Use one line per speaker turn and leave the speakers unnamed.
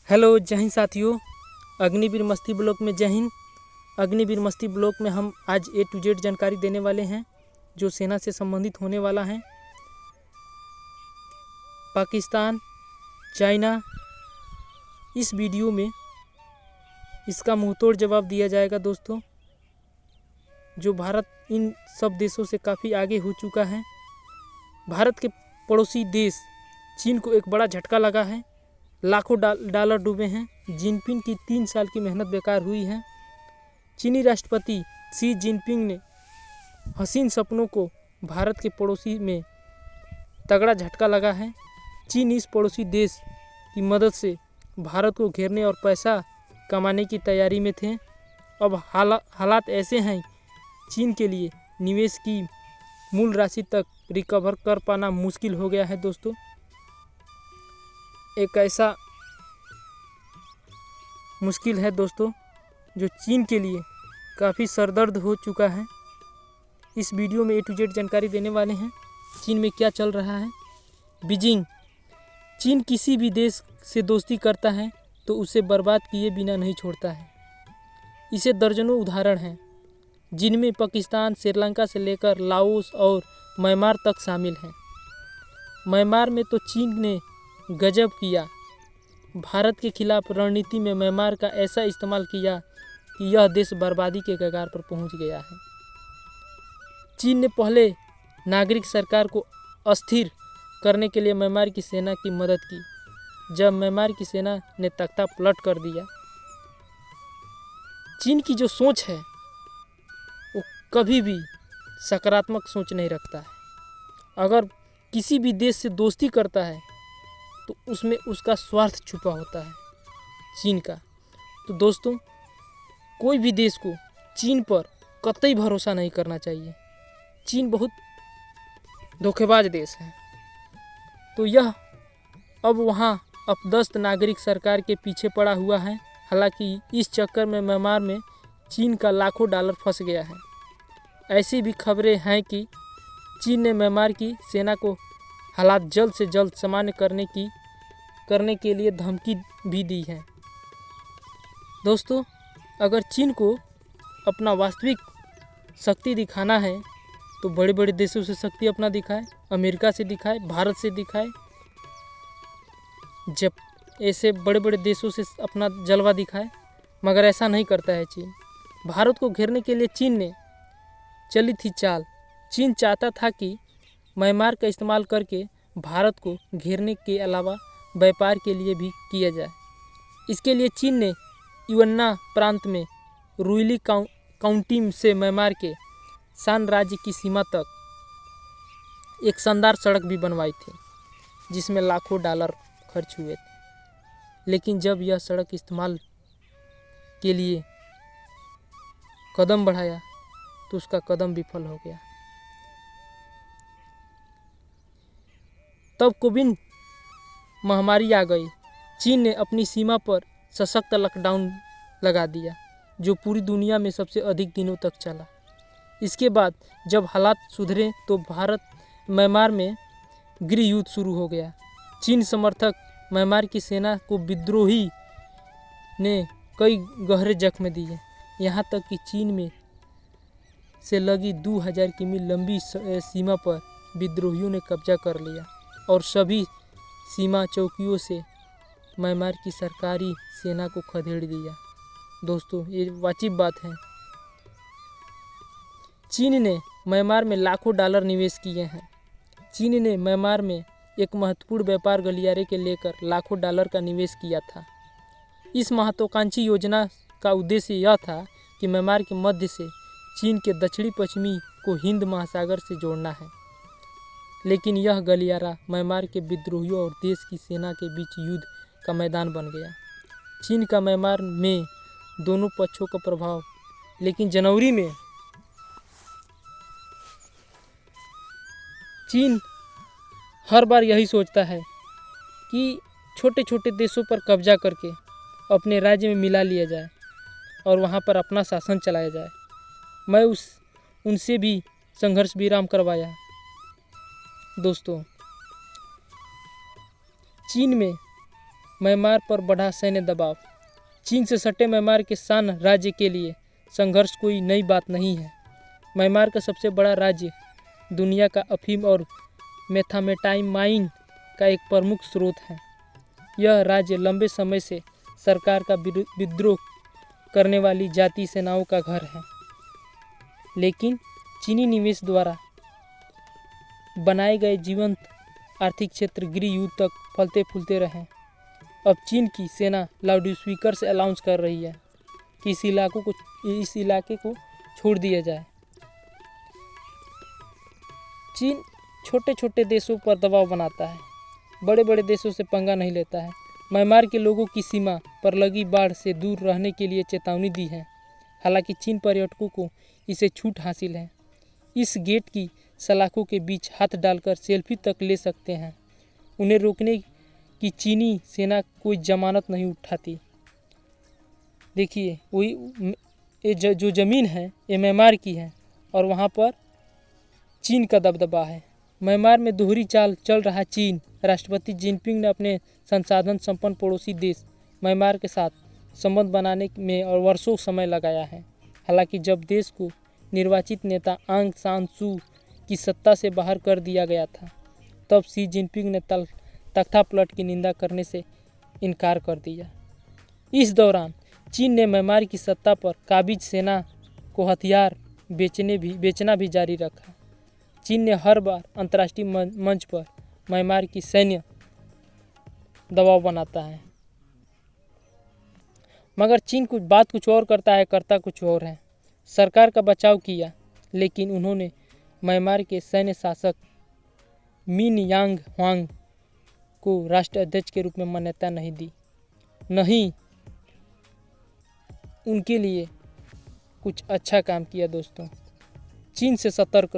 Hello जय हिंद साथियों। अग्निवीर मस्ती ब्लॉक में जय हिंद। अग्निवीर मस्ती ब्लॉक में हम आज A to Z जानकारी देने वाले हैं जो सेना से संबंधित होने वाला है। पाकिस्तान, चाइना, इस वीडियो में इसका मुंहतोड़ जवाब दिया जाएगा दोस्तों। जो भारत इन सब देशों से काफ़ी आगे हो चुका है। भारत के पड़ोसी देश चीन को एक बड़ा झटका लगा है। लाखों डॉलर डूबे हैं। जिनपिंग की 3 साल की मेहनत बेकार हुई है। चीनी राष्ट्रपति शी जिनपिंग ने हसीन सपनों को भारत के पड़ोसी में तगड़ा झटका लगा है। चीन इस पड़ोसी देश की मदद से भारत को घेरने और पैसा कमाने की तैयारी में थे। अब हालात ऐसे हैं, चीन के लिए निवेश की मूल राशि तक रिकवर कर पाना मुश्किल हो गया है दोस्तों। एक ऐसा मुश्किल है दोस्तों जो चीन के लिए काफ़ी सरदर्द हो चुका है। इस वीडियो में A to Z जानकारी देने वाले हैं। चीन में क्या चल रहा है। बीजिंग, चीन किसी भी देश से दोस्ती करता है तो उसे बर्बाद किए बिना नहीं छोड़ता है। इसे दर्जनों उदाहरण हैं जिनमें पाकिस्तान, श्रीलंका से लेकर लाओस और म्यांमार तक शामिल हैं। म्यांमार में तो चीन ने गजब किया। भारत के खिलाफ रणनीति में म्यांमार का ऐसा इस्तेमाल किया कि यह देश बर्बादी के कगार पर पहुंच गया है। चीन ने पहले नागरिक सरकार को अस्थिर करने के लिए म्यांमार की सेना की मदद की। जब म्यांमार की सेना ने तख्ता पलट कर दिया, चीन की जो सोच है वो कभी भी सकारात्मक सोच नहीं रखता है। अगर किसी भी देश से दोस्ती करता है तो उसमें उसका स्वार्थ छुपा होता है चीन का। तो दोस्तों, कोई भी देश को चीन पर कतई भरोसा नहीं करना चाहिए। चीन बहुत धोखेबाज देश है। तो यह अब वहाँ अपदस्थ नागरिक सरकार के पीछे पड़ा हुआ है। हालांकि इस चक्कर में म्यांमार में चीन का लाखों डॉलर फंस गया है। ऐसी भी खबरें हैं कि चीन ने म्यांमार की सेना को हालात जल्द से जल्द सामान्य करने के लिए धमकी भी दी है। दोस्तों, अगर चीन को अपना वास्तविक शक्ति दिखाना है तो बड़े बड़े देशों से शक्ति अपना दिखाए, अमेरिका से दिखाए, भारत से दिखाए। जब ऐसे बड़े बड़े देशों से अपना जलवा दिखाए, मगर ऐसा नहीं करता है चीन। भारत को घेरने के लिए चीन ने चली थी चाल। चीन चाहता था कि म्यांमार का इस्तेमाल करके भारत को घेरने के अलावा व्यापार के लिए भी किया जाए। इसके लिए चीन ने युन्ना प्रांत में रुइली काउंटी से म्यांमार के शान राज्य की सीमा तक एक शानदार सड़क भी बनवाई थी जिसमें लाखों डॉलर खर्च हुए थे। लेकिन जब यह सड़क इस्तेमाल के लिए कदम बढ़ाया तो उसका कदम विफल हो गया। तब कोविड महामारी आ गई। चीन ने अपनी सीमा पर सशक्त लॉकडाउन लगा दिया जो पूरी दुनिया में सबसे अधिक दिनों तक चला। इसके बाद जब हालात सुधरे तो भारत म्यांमार में गृह युद्ध शुरू हो गया। चीन समर्थक म्यांमार की सेना को विद्रोही ने कई गहरे जख्म दिए। यहाँ तक कि चीन में से लगी 2000 किमी लंबी सीमा पर विद्रोहियों ने कब्जा कर लिया और सभी सीमा चौकियों से म्यांमार की सरकारी सेना को खदेड़ दिया। दोस्तों, ये वाजिब बात है। चीन ने म्यांमार में लाखों डॉलर निवेश किए हैं। चीन ने म्यांमार में एक महत्वपूर्ण व्यापार गलियारे के लेकर लाखों डॉलर का निवेश किया था। इस महत्वाकांक्षी योजना का उद्देश्य यह था कि म्यांमार के मध्य से चीन के दक्षिणी पश्चिमी को हिंद महासागर से जोड़ना है। लेकिन यह गलियारा म्यांमार के विद्रोहियों और देश की सेना के बीच युद्ध का मैदान बन गया। चीन का म्यांमार में दोनों पक्षों का प्रभाव। लेकिन जनवरी में चीन हर बार यही सोचता है कि छोटे छोटे देशों पर कब्जा करके अपने राज्य में मिला लिया जाए और वहाँ पर अपना शासन चलाया जाए। मैं उनसे भी संघर्ष विराम करवाया। दोस्तों, चीन में म्यांमार पर बढ़ा सैन्य दबाव। चीन से सटे म्यांमार के शान राज्य के लिए संघर्ष कोई नई बात नहीं है। म्यांमार का सबसे बड़ा राज्य दुनिया का अफीम और मेथामेटामाइन का एक प्रमुख स्रोत है। यह राज्य लंबे समय से सरकार का विद्रोह करने वाली जाति सेनाओं का घर है, लेकिन चीनी निवेश द्वारा बनाए गए जीवंत आर्थिक क्षेत्र गृह युद्ध तक फलते फूलते रहे। अब चीन की सेना लाउडस्पीकर से अनाउंस कर रही है कि इस इलाके को छोड़ दिया जाए। चीन छोटे छोटे देशों पर दबाव बनाता है, बड़े बड़े देशों से पंगा नहीं लेता है। म्यांमार के लोगों की सीमा पर लगी बाढ़ से दूर रहने के लिए चेतावनी दी है। हालांकि चीन पर्यटकों को इसे छूट हासिल है। इस गेट की सलाखों के बीच हाथ डालकर सेल्फी तक ले सकते हैं। उन्हें रोकने की चीनी सेना कोई जमानत नहीं उठाती। देखिए, वही ये जो ज़मीन है ये म्यांमार की है और वहाँ पर चीन का दबदबा है। म्यांमार में दोहरी चाल चल रहा चीन। राष्ट्रपति जिनपिंग ने अपने संसाधन संपन्न पड़ोसी देश म्यांमार के साथ संबंध बनाने में और वर्षों समय लगाया है। हालांकि जब देश को निर्वाचित नेता आंग सान सू की सत्ता से बाहर कर दिया गया था, तब शी जिनपिंग ने तख्तापलट की निंदा करने से इनकार कर दिया। इस दौरान चीन ने म्यांमार की सत्ता पर काबिज सेना को हथियार बेचना भी जारी रखा। चीन ने हर बार अंतर्राष्ट्रीय मंच पर म्यांमार की सैन्य दबाव बनाता है, मगर चीन कुछ और करता है, करता कुछ और है। सरकार का बचाव किया, लेकिन उन्होंने म्यांमार के सैन्य शासक मिन यांग ह्वांग को राष्ट्राध्यक्ष के रूप में मान्यता नहीं दी, नहीं उनके लिए कुछ अच्छा काम किया। दोस्तों, चीन से सतर्क